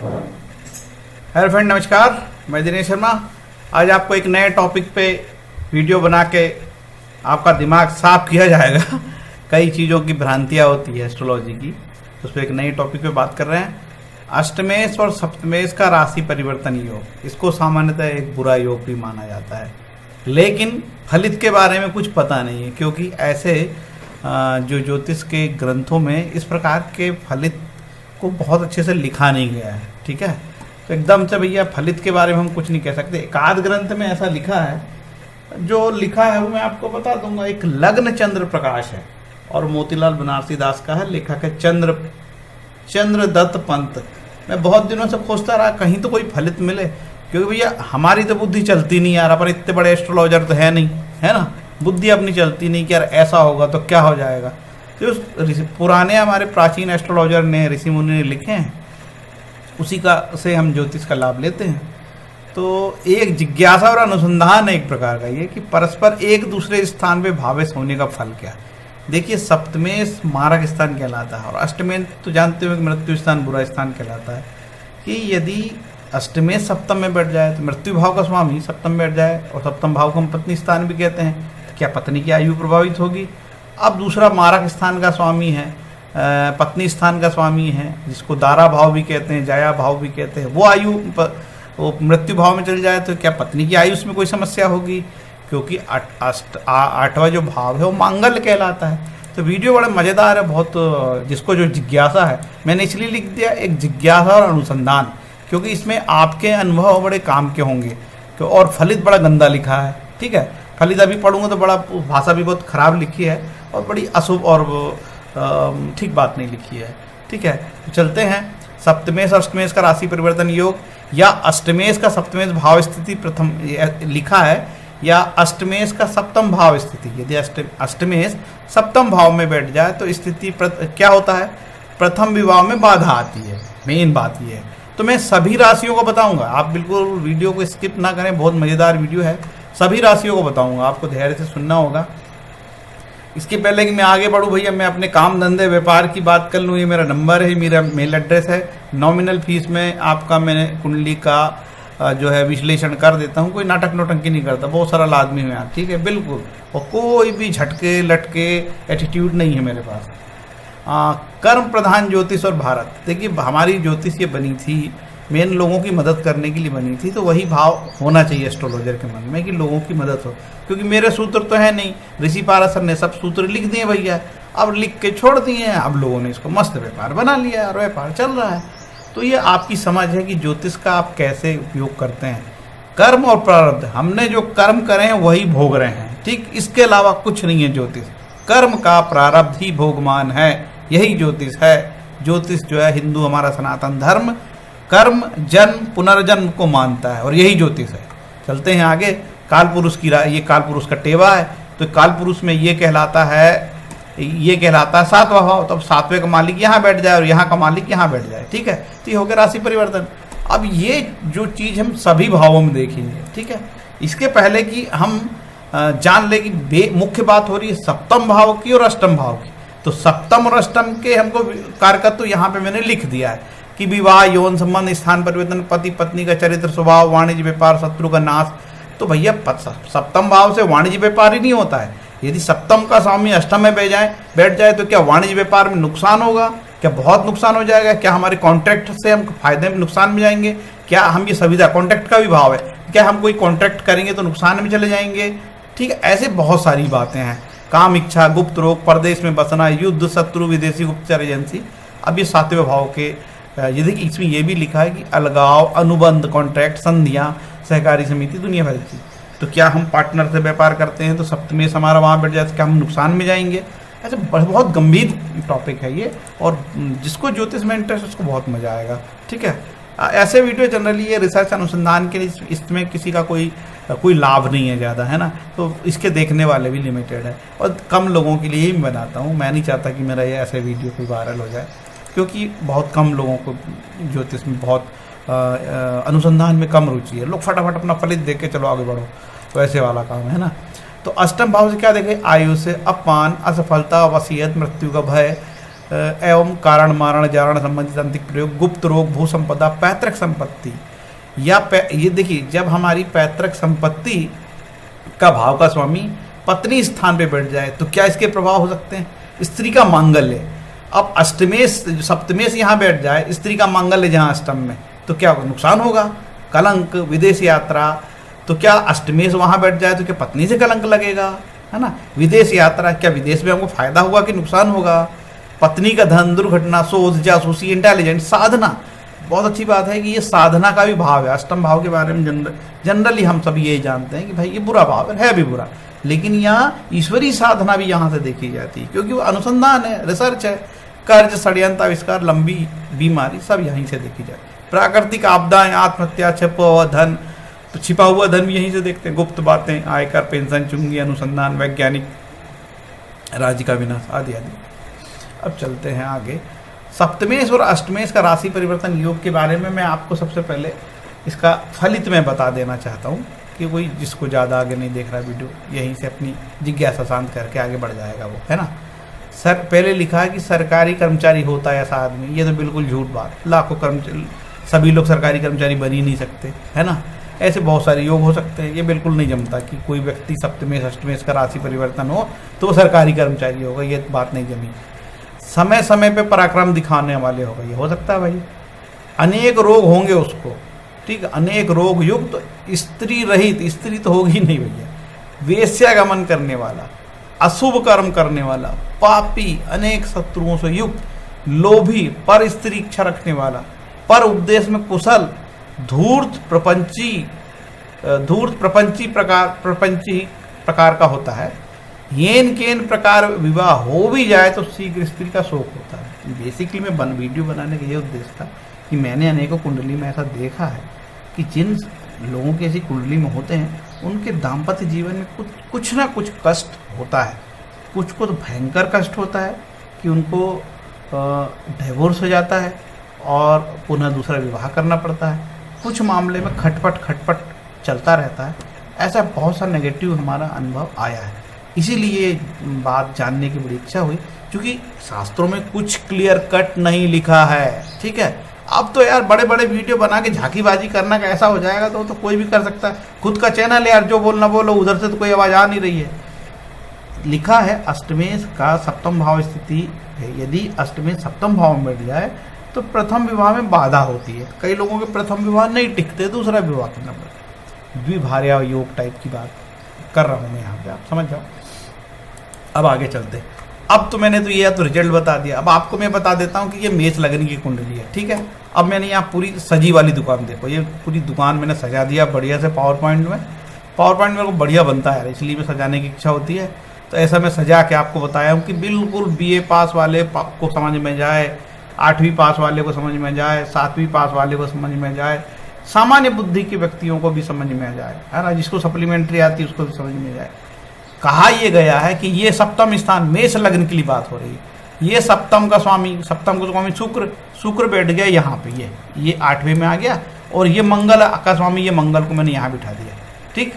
Hello friend, नमस्कार। मैं दिनेश शर्मा। आज आपको एक नए टॉपिक पे वीडियो बना के आपका दिमाग साफ किया जाएगा। कई चीज़ों की भ्रांतियाँ होती है एस्ट्रोलॉजी की, उस पर एक नए टॉपिक पे बात कर रहे हैं। अष्टमेश और सप्तमेश का राशि परिवर्तन योग, इसको सामान्यतः एक बुरा योग भी माना जाता है, लेकिन फलित के बारे में कुछ पता नहीं है, क्योंकि ऐसे जो ज्योतिष के ग्रंथों में इस प्रकार के फलित को बहुत अच्छे से लिखा नहीं गया है। ठीक है, तो एकदम से भैया फलित के बारे में हम कुछ नहीं कह सकते। एकाध ग्रंथ में ऐसा लिखा है, जो लिखा है वो मैं आपको बता दूंगा। एक लग्न चंद्र प्रकाश है और मोतीलाल बनारसी दास का है, लेखक है चंद्रदत्त पंत। मैं बहुत दिनों से खोजता रहा कहीं तो कोई फलित मिले, क्योंकि भैया हमारी तो बुद्धि चलती नहीं यार, अपन इतने बड़े एस्ट्रोलॉजर तो है नहीं, है ना। बुद्धि अपनी चलती नहीं कि यार ऐसा होगा तो क्या हो जाएगा। तो उस पुराने हमारे प्राचीन एस्ट्रोलॉजर ने, ऋषि मुनि ने लिखे हैं, उसी का से हम ज्योतिष का लाभ लेते हैं। तो एक जिज्ञासा और अनुसंधान है एक प्रकार का ये, कि परस्पर एक दूसरे स्थान पे भावेश होने का फल क्या। देखिए, सप्तमेश मारक स्थान कहलाता है और अष्टमेश तो जानते हो कि मृत्यु स्थान, बुरा स्थान कहलाता है। कि यदि अष्टमेश सप्तम में बैठ जाए तो मृत्यु भाव का स्वामी सप्तम में बैठ जाए, और सप्तम भाव को हम पत्नी स्थान भी कहते हैं, तो क्या पत्नी की आयु प्रभावित होगी। अब दूसरा मारक स्थान का स्वामी है, पत्नी स्थान का स्वामी है, जिसको दारा भाव भी कहते हैं, जाया भाव भी कहते हैं, वो आयु वो मृत्यु भाव में चल जाए तो क्या पत्नी की आयु में कोई समस्या होगी, क्योंकि आठवां जो भाव है वो मांगल्य कहलाता है। तो वीडियो बड़ा मज़ेदार है बहुत, जिसको जो जिज्ञासा है, मैंने इसलिए लिख दिया एक जिज्ञासा और अनुसंधान, क्योंकि इसमें आपके अनुभव बड़े काम के होंगे। और फलित बड़ा गंदा लिखा है। ठीक है, फलित अभी पढ़ूंगा तो बड़ा, भाषा भी बहुत खराब लिखी है और बड़ी अशुभ और ठीक बात नहीं लिखी है। ठीक है, तो चलते हैं। सप्तमेश अष्टमेश का राशि परिवर्तन योग, या अष्टमेश का सप्तमेश भाव स्थिति प्रथम लिखा है, या अष्टमेश का सप्तम भाव स्थिति। यदि अष्टमेश सप्तम भाव में बैठ जाए तो स्थिति क्या होता है, प्रथम विवाह में बाधा आती है। मेन बात ये है। तो मैं सभी राशियों को बताऊंगा, आप बिल्कुल वीडियो को स्किप ना करें, बहुत मज़ेदार वीडियो है। सभी राशियों को बताऊंगा, आपको धैर्य से सुनना होगा। इसके पहले कि मैं आगे बढ़ूँ भैया, मैं अपने काम धंधे व्यापार की बात कर लूँ। ये मेरा नंबर है, मेरा मेल एड्रेस है। नॉमिनल फीस में आपका मैंने कुंडली का जो है विश्लेषण कर देता हूँ, कोई नाटक नोटंकी नहीं करता, बहुत सरल आदमी हूँ यार। ठीक है, बिल्कुल, और कोई भी झटके लटके एटीट्यूड नहीं है मेरे पास। कर्म प्रधान ज्योतिष और भारत, देखिए हमारी ज्योतिष ये बनी थी मेन लोगों की मदद करने के लिए बनी थी, तो वही भाव होना चाहिए एस्ट्रोलॉजर के मन में कि लोगों की मदद हो। क्योंकि मेरे सूत्र तो है नहीं, ऋषि पाराशर ने सब सूत्र लिख दिए भैया, अब लिख के छोड़ दिए हैं, अब लोगों ने इसको मस्त व्यापार बना लिया और व्यापार चल रहा है। तो ये आपकी समझ है कि ज्योतिष का आप कैसे उपयोग करते हैं। कर्म और प्रारब्ध, हमने जो कर्म करे हैं वही भोग रहे हैं, ठीक, इसके अलावा कुछ नहीं है ज्योतिष। कर्म का प्रारब्ध ही भोगमान है, यही ज्योतिष है। ज्योतिष जो है हिंदू हमारा सनातन धर्म कर्म जन्म पुनर्जन्म को मानता है, और यही ज्योतिष है। चलते हैं आगे। काल पुरुष की ये काल पुरुष का टेवा है, तो काल पुरुष में ये कहलाता है सातवां भाव। तब सातवें का मालिक यहाँ बैठ जाए और यहाँ का मालिक यहाँ बैठ जाए। ठीक है, तो ये हो गया राशि परिवर्तन। अब ये जो चीज़ हम सभी भावों में देखेंगे। ठीक है, इसके पहले कि हम जान ले कि मुख्य बात हो रही है सप्तम भाव की और अष्टम भाव की। तो सप्तम और अष्टम के हमको कारकत्व तो यहाँ पे मैंने लिख दिया है कि विवाह, यौन संबंध, स्थान परिवर्तन, पति पत्नी का चरित्र स्वभाव, वाणिज्य व्यापार, शत्रु का नाश। तो भैया सप्तम भाव से वाणिज्य व्यापार ही नहीं होता है। यदि सप्तम का स्वामी अष्टम में बैठ जाए तो क्या वाणिज्य व्यापार में नुकसान होगा? क्या बहुत नुकसान हो जाएगा? क्या हमारे कॉन्ट्रैक्ट से हम फायदे में नुकसान में जाएंगे? क्या हम ये सुविधा, कॉन्ट्रैक्ट का भी भाव है, क्या हम कोई कॉन्ट्रैक्ट करेंगे तो नुकसान में चले जाएंगे? ठीक है, ऐसे बहुत सारी बातें हैं। काम इच्छा, गुप्त रोग, परदेश में बसना, युद्ध, शत्रु, विदेशी गुप्तचर एजेंसी। अब ये सातवें भाव के यदि इसमें यह भी लिखा है कि अलगाव, अनुबंध, कॉन्ट्रैक्ट, संधियाँ, सहकारी समिति, दुनिया भर की। तो क्या हम पार्टनर से व्यापार करते हैं तो सप्तमेश हमारा वहाँ बैठ जाए तो क्या हम नुकसान में जाएंगे? ऐसे बहुत गंभीर टॉपिक है ये, और जिसको ज्योतिष में इंटरेस्ट उसको बहुत मजा आएगा। ठीक है, ऐसे वीडियो जनरली ये रिसर्च अनुसंधान के लिए, इसमें किसी का कोई लाभ नहीं है ज़्यादा, है ना। तो इसके देखने वाले भी लिमिटेड है और कम लोगों के लिए ही मैं बनाता हूँ। मैं नहीं चाहता कि मेरा ये ऐसे वीडियो कोई वायरल हो जाए, क्योंकि बहुत कम लोगों को ज्योतिष में बहुत अनुसंधान में कम रुचि है। लोग फटाफट अपना फलित देख के चलो आगे बढ़ो, तो ऐसे वाला काम है ना। तो अष्टम भाव से क्या देखें, आयु से अपमान, असफलता, वसीयत, मृत्यु का भय, एवं कारण मारण जारण संबंधित अंतिक प्रयोग, गुप्त रोग, भू संपदा, पैतृक संपत्ति ये देखिए, जब हमारी पैतृक संपत्ति का भाव का स्वामी पत्नी स्थान पे बैठ जाए तो क्या इसके प्रभाव हो सकते हैं? स्त्री का मांगल्य, अब अष्टमेश सप्तमेश यहाँ बैठ जाए, स्त्री का मांगल्य जहाँ अष्टम में, तो क्या नुकसान होगा? कलंक, विदेश यात्रा, तो क्या अष्टमेश वहाँ बैठ जाए तो क्या पत्नी से कलंक लगेगा, है ना? विदेश यात्रा, क्या विदेश में हमको फायदा होगा कि नुकसान होगा? पत्नी का धन, दुर्घटना, शोध, जासूसी, इंटेलिजेंस, साधना। बहुत अच्छी बात है कि ये साधना का भी भाव है। अष्टम भाव के बारे में जनरली हम सभी यही जानते हैं कि भाई ये बुरा भाव है भी बुरा, लेकिन यहाँ ईश्वरीय साधना भी यहाँ से देखी जाती है, क्योंकि वो अनुसंधान है, रिसर्च है। कर्ज, षड्यंत्र, आविष्कार, लंबी बीमारी सब यहीं से देखी जाती है। प्राकृतिक आपदाएं, आत्महत्या, छिपा हुआ धन भी यहीं से देखते हैं। गुप्त बातें, आयकर, पेंशन, चुंगी, अनुसंधान, वैज्ञानिक, राज्य का विनाश आदि आदि। अब चलते हैं आगे। सप्तमेश और अष्टमेश का राशि परिवर्तन योग के बारे में मैं आपको सबसे पहले इसका फलित में बता देना चाहता हूँ कि कोई जिसको ज़्यादा आगे नहीं देख रहा वीडियो, यहीं से अपनी जिज्ञासा शांत करके आगे बढ़ जाएगा वो, है ना। सर पहले लिखा है कि सरकारी कर्मचारी होता है ऐसा आदमी, ये तो बिल्कुल झूठ बात। लाखों कर्मचारी, सभी लोग सरकारी कर्मचारी बन ही नहीं सकते, है ना। ऐसे बहुत सारे योग हो सकते हैं, ये बिल्कुल नहीं जमता कि कोई व्यक्ति सप्तमेश अष्टमेश का राशि परिवर्तन हो तो वो सरकारी कर्मचारी होगा, ये बात नहीं जमी। समय समय पे पराक्रम दिखाने वाले होगा, ये हो सकता है भाई। अनेक रोग होंगे उसको, ठीक है, अनेक रोग युक्त, स्त्री रहित, स्त्री तो होगी नहीं भैया, वेश्यागमन करने वाला, अशुभ कर्म करने वाला, पापी, अनेक शत्रुओं से युक्त, लोभी, पर स्त्री इच्छा रखने वाला, पर उपदेश में कुशल, धूर्त प्रपंची प्रकार का होता है। येन केन प्रकार विवाह हो भी जाए तो शीघ्र स्त्री का शोक होता है। बेसिकली मैं वीडियो बनाने का ये उद्देश्य था कि मैंने अनेकों कुंडली में ऐसा देखा है कि जिन लोगों की ऐसी कुंडली में होते हैं उनके दाम्पत्य जीवन में कुछ ना कुछ कष्ट होता है। कुछ को तो भयंकर कष्ट होता है कि उनको डिवोर्स हो जाता है और पुनः दूसरा विवाह करना पड़ता है। कुछ मामले में खटपट चलता रहता है। ऐसा बहुत सा नेगेटिव हमारा अनुभव आया है, इसीलिए बात जानने की बड़ी इच्छा हुई, क्योंकि शास्त्रों में कुछ क्लियर कट नहीं लिखा है, ठीक है। अब तो यार बड़े बड़े वीडियो बना के झांकीबाजी करना का ऐसा हो जाएगा तो कोई भी कर सकता है। खुद का चैनल यार, जो बोलना बोलो, उधर से तो कोई आवाज़ आ नहीं रही है। लिखा है अष्टमेश का सप्तम भाव स्थिति है, यदि अष्टमेश सप्तम भाव में बैठ जाए तो प्रथम विवाह में बाधा होती है। कई लोगों के प्रथम विवाह नहीं टिकते, दूसरा विवाह करना पड़ता है। द्विभार्या योग टाइप की बात कर रहा हूँ मैं यहाँ पे, आप समझ जाओ। अब आगे चलते। अब तो मैंने तो ये तो रिजल्ट बता दिया, अब आपको मैं बता देता हूँ कि ये मेष लग्न की कुंडली है, ठीक है। अब मैंने यहाँ पूरी सजी वाली दुकान, देखो ये पूरी दुकान मैंने सजा दिया बढ़िया से पावर पॉइंट में। पावर पॉइंट मेरे को बढ़िया बनता है, इसलिए मैं सजाने की इच्छा होती है। तो ऐसा मैं सजा के आपको बताया हूँ कि बिल्कुल BA पास वाले को समझ में जाए, 8वीं पास वाले को समझ में जाए, 7वीं पास वाले को समझ में जाए, सामान्य बुद्धि के व्यक्तियों को भी समझ में जाए, है ना। जिसको सप्लीमेंट्री आती है उसको भी समझ में जाए। कहा यह गया है कि ये सप्तम स्थान मेष लग्न के लिए बात हो रही है। ये सप्तम का स्वामी शुक्र बैठ गया यहाँ पे, ये 8वें में आ गया, और ये मंगल का स्वामी, ये मंगल को मैंने यहाँ बिठा दिया, ठीक।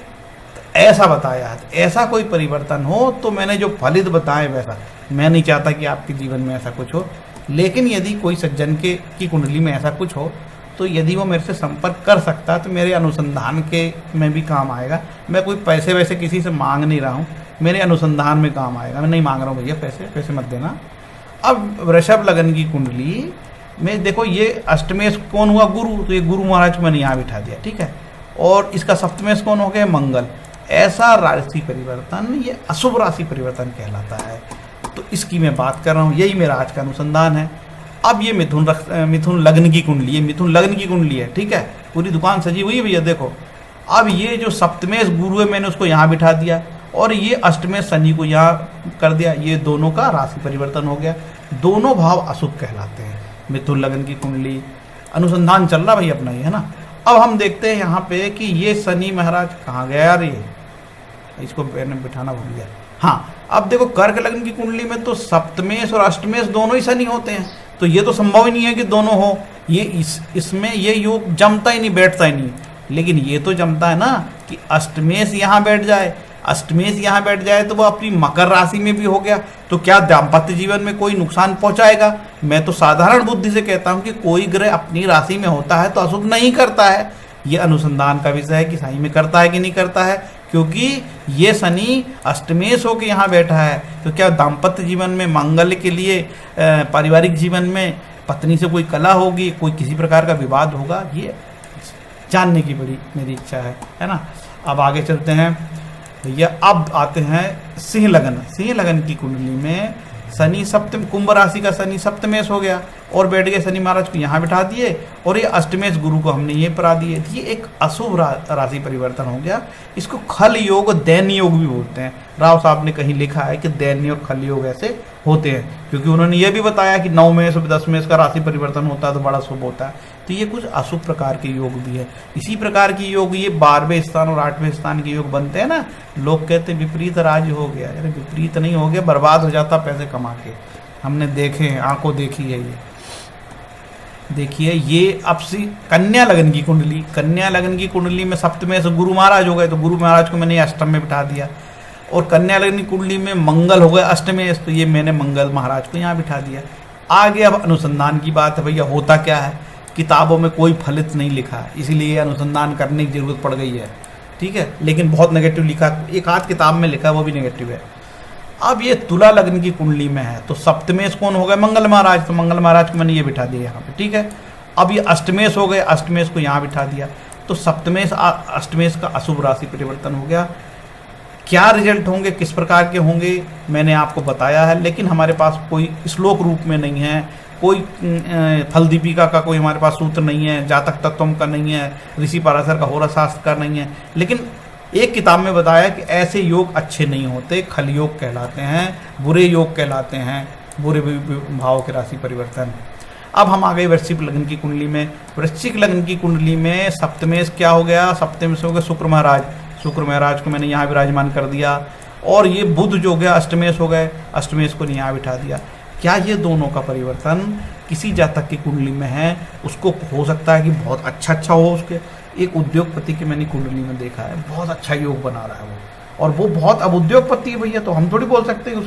तो ऐसा बताया है। तो ऐसा कोई परिवर्तन हो तो मैंने जो फलित बताए वैसा, मैं नहीं चाहता कि आपके जीवन में ऐसा कुछ हो, लेकिन यदि कोई सज्जन की कुंडली में ऐसा कुछ हो तो यदि वो मेरे से संपर्क कर सकता है तो मेरे अनुसंधान के में भी काम आएगा। मैं कोई पैसे वैसे किसी से मांग नहीं रहा हूँ, मेरे अनुसंधान में काम आएगा। मैं नहीं मांग रहा हूँ भैया, पैसे मत देना। अब वृषभ लगन की कुंडली में देखो, ये अष्टमेश कौन हुआ? गुरु। तो ये गुरु महाराज को मैंने यहाँ बिठा दिया, ठीक है। और इसका सप्तमेश कौन हो गया? मंगल। ऐसा राशि परिवर्तन, ये अशुभ राशि परिवर्तन कहलाता है। तो इसकी मैं बात कर रहा हूँ, यही मेरा आज का अनुसंधान है। अब ये मिथुन लग्न की कुंडली, ये मिथुन लग्न की कुंडली है, ठीक है। पूरी दुकान सजी हुई है भैया, देखो। अब ये जो सप्तमेश गुरु है मैंने उसको यहाँ बिठा दिया, और ये अष्टमेश शनि को यहाँ कर दिया। ये दोनों का राशि परिवर्तन हो गया। दोनों भाव अशुभ कहलाते हैं। मिथुन लग्न की कुंडली अनुसंधान चल रहा भाई अपना, ये है ना। अब हम देखते हैं यहाँ पे कि ये शनि महाराज कहाँ गया यार, ये इसको मैंने बिठाना भूल गया। हाँ, अब देखो कर्क लग्न की कुंडली में तो सप्तमेश और अष्टमेश दोनों ही शनि होते हैं, तो ये तो संभव ही नहीं है कि दोनों हो। ये इसमें ये योग जमता ही नहीं, बैठता ही नहीं। लेकिन ये तो जमता है ना कि अष्टमेश यहाँ बैठ जाए, अष्टमेश यहाँ बैठ जाए तो वो अपनी मकर राशि में भी हो गया, तो क्या दाम्पत्य जीवन में कोई नुकसान पहुंचाएगा? मैं तो साधारण बुद्धि से कहता हूं कि कोई ग्रह अपनी राशि में होता है तो अशुभ नहीं करता है। ये अनुसंधान का विषय है कि सही में करता है कि नहीं करता है, क्योंकि ये शनि अष्टमेश होकर यहाँ बैठा है। तो क्या दाम्पत्य जीवन में मंगल के लिए, पारिवारिक जीवन में पत्नी से कोई कलह होगी, कोई किसी प्रकार का विवाद होगा? ये जानने की बड़ी मेरी इच्छा है ना। अब आगे चलते हैं भैया। अब आते हैं सिंह लगन। सिंह लगन की कुंडली में शनि सप्तम, कुंभ राशि का शनि सप्तमेश हो गया और बैठ गए शनि महाराज को यहाँ बिठा दिए, और ये अष्टमेश गुरु को हमने ये परा दिए। ये एक अशुभ राशि परिवर्तन हो गया। इसको खल योग, दैन्य योग भी बोलते हैं। राव साहब ने कहीं लिखा है कि दैन्य योग, खल योग ऐसे होते हैं, क्योंकि उन्होंने ये भी बताया कि 9 में से 10 में का राशि परिवर्तन होता है तो बड़ा शुभ होता है। तो ये कुछ अशुभ प्रकार के योग भी है। इसी प्रकार की योग ये 12वें स्थान और 8वें स्थान के योग बनते हैं ना। लोग कहते हैं विपरीत राज हो गया। अरे विपरीत नहीं हो गया, बर्बाद हो जाता पैसे कमा के। हमने देखे हैं, आंखों देखी है। ये देखिए, ये अब सी कन्या लगन की कुंडली, कन्या लगन की कुंडली में सप्तमें से गुरु महाराज हो गए, तो गुरु महाराज को मैंने अष्टम में बिठा दिया। और कन्या लगन की कुंडली में मंगल हो गए अष्टमेश, तो ये मैंने मंगल महाराज को यहाँ बिठा दिया। आगे अब अनुसंधान की बात है भैया। होता क्या है, किताबों में कोई फलित नहीं लिखा है, इसीलिए अनुसंधान करने की जरूरत पड़ गई है, ठीक है। लेकिन बहुत नेगेटिव लिखा, एक आध किताब में लिखा है, वो भी नेगेटिव है। अब ये तुला लग्न की कुंडली में है, तो सप्तमेश कौन हो गए? मंगल महाराज। तो मंगल महाराज को मैंने ये बिठा दिया यहाँ पे, ठीक है। अब ये अष्टमेश हो गए, अष्टमेश को यहाँ बिठा दिया, तो सप्तमेश अष्टमेश का अशुभ राशि परिवर्तन हो गया। क्या रिजल्ट होंगे, किस प्रकार के होंगे, मैंने आपको बताया है। लेकिन हमारे पास कोई श्लोक रूप में नहीं है, कोई फल दीपिका का कोई हमारे पास सूत्र नहीं है, जातक तत्वम का नहीं है, ऋषि पराशर का होरा शास्त्र का नहीं है। लेकिन एक किताब में बताया कि ऐसे योग अच्छे नहीं होते, खल योग कहलाते हैं, बुरे योग कहलाते हैं, बुरे भाव के राशि परिवर्तन। अब हम आ गए वृश्चिक लग्न की कुंडली में। वृश्चिक लग्न की कुंडली में सप्तमेश क्या हो गया? सप्तमेश हो गया शुक्र महाराज। शुक्र महाराज को मैंने यहाँ विराजमान कर दिया। और ये बुध जो गया अष्टमेश हो गए, अष्टमेश को यहाँ बिठा दिया। क्या ये दोनों का परिवर्तन किसी जातक की कुंडली में है, उसको हो सकता है कि बहुत अच्छा हो। उसके एक उद्योगपति की मैंने कुंडली में देखा है, बहुत अच्छा योग बना रहा है वो, और वो बहुत अब उद्योगपति है भैया, तो हम थोड़ी बोल सकते हैं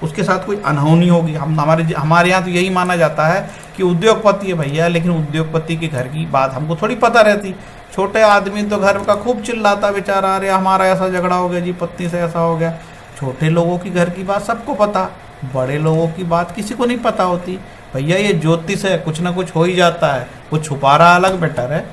उसके साथ कोई अनहोनी होगी। हमारे यहाँ तो यही माना जाता है कि उद्योगपति है भैया, लेकिन उद्योगपति के घर की बात हमको थोड़ी पता रहती। छोटे आदमी तो घर का खूब चिल्लाता बेचारा, अरे हमारा ऐसा झगड़ा हो गया जी, पत्नी से ऐसा हो गया। छोटे लोगों की घर की बात सबको पता, बड़े लोगों की बात किसी को नहीं पता होती। भैया ये ज्योतिष है, कुछ ना कुछ हो ही जाता है, वो छुपा रहा अलग बेटर है।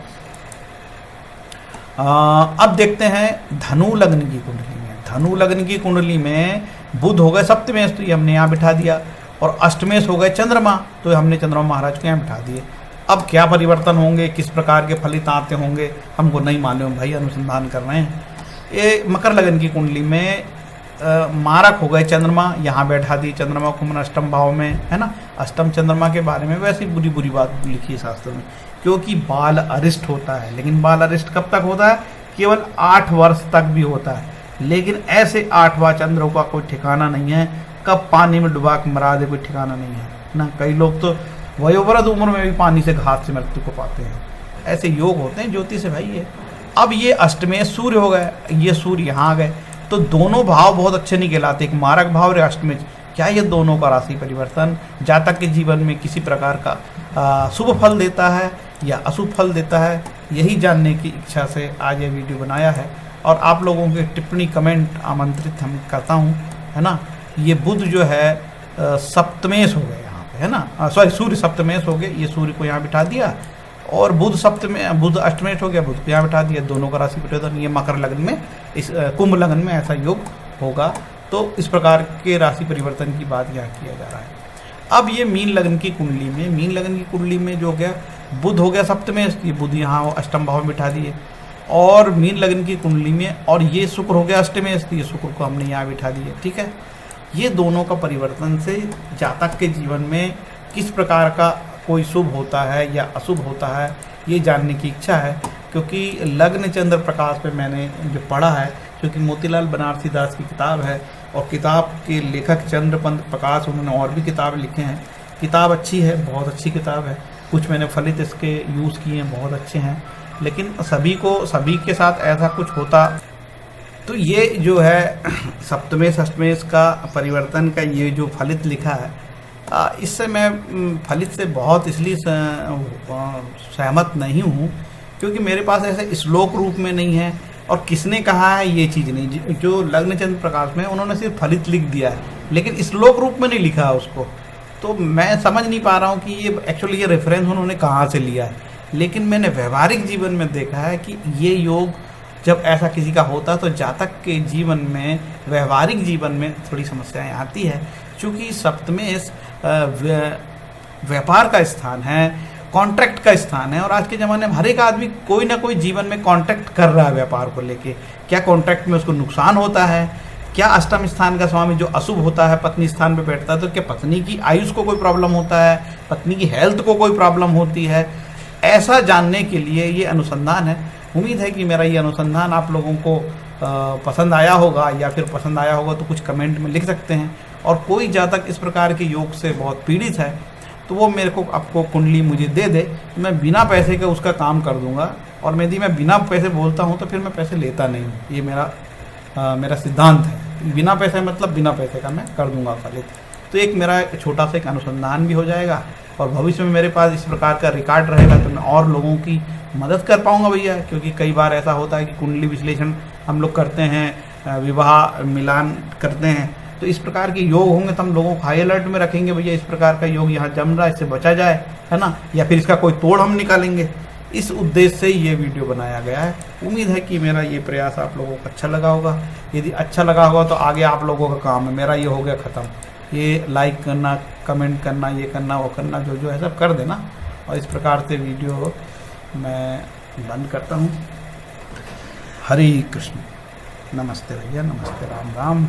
अब देखते हैं धनु लग्न की कुंडली में। धनु लग्न की कुंडली में बुध हो गए सप्तमेश, तो ये हमने यहाँ बिठा दिया, और अष्टमेश हो गए चंद्रमा, तो हमने चंद्रमा महाराज को यहाँ बिठा दिए। अब क्या परिवर्तन होंगे, किस प्रकार के फलित आते होंगे, हमको नहीं मालूम भाई, अनुसंधान कर रहे हैं। ये मकर लग्न की कुंडली में मारक हो गए चंद्रमा, यहाँ बैठा दी। चंद्रमा को मन अष्टम भाव में है ना। अष्टम चंद्रमा के बारे में वैसे बुरी बुरी बात लिखी है शास्त्र में, क्योंकि बाल अरिष्ट होता है। लेकिन बाल अरिष्ट कब तक होता है? केवल 8 वर्ष तक भी होता है। लेकिन ऐसे 8वां चंद्र का कोई ठिकाना नहीं है, कब पानी में डुबा के मरा दे कोई ठिकाना नहीं है ना। कई लोग तो वयोवृद्ध उम्र में भी पानी से घात से मृत्यु को पाते हैं। ऐसे योग होते हैं ज्योतिष से भाई ये। अब ये अष्टमेश सूर्य हो गए, ये सूर्य यहाँ आ गए, तो दोनों भाव बहुत अच्छे नहीं कहलाते, एक मारक भाव और अष्टमेश। क्या ये दोनों का राशि परिवर्तन जातक के जीवन में किसी प्रकार का शुभ फल देता है या अशुभ फल देता है? यही जानने की इच्छा से आज ये वीडियो बनाया है, और आप लोगों के टिप्पणी कमेंट आमंत्रित हम करता हूँ, है ना। ये बुध जो है सप्तमेश हो गए यहाँ पे, है ना, सॉरी सूर्य सप्तमेश हो गए, ये सूर्य को यहाँ बिठा दिया, और बुध अष्टमेश हो गया, बुध को यहाँ बिठा दिया। दोनों का राशि परिवर्तन ये मकर लग्न में, इस कुंभ लग्न में ऐसा योग होगा। तो इस प्रकार के राशि परिवर्तन की बात यहाँ किया जा रहा है। अब ये मीन लग्न की कुंडली में, मीन लग्न की कुंडली में जो गया बुध हो गया सप्तमेश, ये बुध यहाँ अष्टम भाव में बिठा दिए, और मीन लग्न की कुंडली में, और ये शुक्र हो गया अष्टमेश, ये शुक्र को हमने यहाँ बिठा दिए, ठीक है। ये दोनों का परिवर्तन से जातक के जीवन में किस प्रकार का कोई शुभ होता है या अशुभ होता है, ये जानने की इच्छा है। क्योंकि लग्न चंद्र प्रकाश पे मैंने जो पढ़ा है, क्योंकि मोतीलाल बनारसी दास की किताब है, और किताब के लेखक चंद्रपंत प्रकाश, उन्होंने और भी किताब लिखे हैं। किताब अच्छी है, बहुत अच्छी किताब है। कुछ मैंने फलित इसके यूज़ किए हैं, बहुत अच्छे हैं। लेकिन सभी के साथ ऐसा कुछ होता तो ये जो है सप्तमेश अष्टमेश का परिवर्तन का ये जो फलित लिखा है, इससे मैं फलित से बहुत इसलिए सहमत नहीं हूँ क्योंकि मेरे पास ऐसे श्लोक रूप में नहीं है, और किसने कहा है ये चीज़ नहीं। जो लग्नचंद्र प्रकाश में उन्होंने सिर्फ फलित लिख दिया है लेकिन श्लोक रूप में नहीं लिखा है उसको, तो मैं समझ नहीं पा रहा हूँ कि ये एक्चुअली ये रेफरेंस उन्होंने कहाँ से लिया है। लेकिन मैंने व्यवहारिक जीवन में देखा है कि ये योग जब ऐसा किसी का होता है तो जातक के जीवन में, व्यवहारिक जीवन में थोड़ी समस्याएं आती है, क्योंकि सप्तमेश व्यापार का स्थान है, कॉन्ट्रैक्ट का स्थान है, और आज के ज़माने में हर एक आदमी कोई ना कोई जीवन में कॉन्ट्रैक्ट कर रहा है व्यापार को लेके। क्या कॉन्ट्रैक्ट में उसको नुकसान होता है? क्या अष्टम स्थान का स्वामी जो अशुभ होता है पत्नी स्थान पे बैठता है, तो क्या पत्नी की आयुष को कोई प्रॉब्लम होता है, पत्नी की हेल्थ को कोई प्रॉब्लम होती है? ऐसा जानने के लिए ये अनुसंधान है। उम्मीद है कि मेरा ये अनुसंधान आप लोगों को पसंद आया होगा, या फिर पसंद आया होगा तो कुछ कमेंट में लिख सकते हैं। और कोई जातक इस प्रकार के योग से बहुत पीड़ित है तो वो मेरे को आपको कुंडली मुझे दे दे, मैं बिना पैसे के उसका काम कर दूंगा। और यदि मैं बिना पैसे बोलता हूँ तो फिर मैं पैसे लेता नहीं हूँ, ये मेरा सिद्धांत है। बिना पैसे मतलब बिना पैसे का मैं कर दूंगा फलित। तो एक मेरा छोटा सा एक अनुसंधान भी हो जाएगा, और भविष्य में मेरे पास इस प्रकार का रिकॉर्ड रहेगा तो मैं और लोगों की मदद कर पाऊंगा भैया। क्योंकि कई बार ऐसा होता है कि कुंडली विश्लेषण हम लोग करते हैं, विवाह मिलान करते हैं, तो इस प्रकार के योग होंगे तो हम लोगों को हाई अलर्ट में रखेंगे, भैया इस प्रकार का योग यहाँ जम रहा है, इससे बचा जाए, है ना, या फिर इसका कोई तोड़ हम निकालेंगे। इस उद्देश्य से ये वीडियो बनाया गया है। उम्मीद है कि मेरा ये प्रयास आप लोगों को अच्छा लगा होगा। यदि अच्छा लगा होगा तो आगे आप लोगों का काम है, मेरा ये हो गया ख़त्म। ये लाइक करना, कमेंट करना, ये करना, वो करना, जो है सब कर देना। और इस प्रकार से वीडियो मैं बंद करता हूँ। हरे कृष्ण। नमस्ते भैया, नमस्ते, राम राम।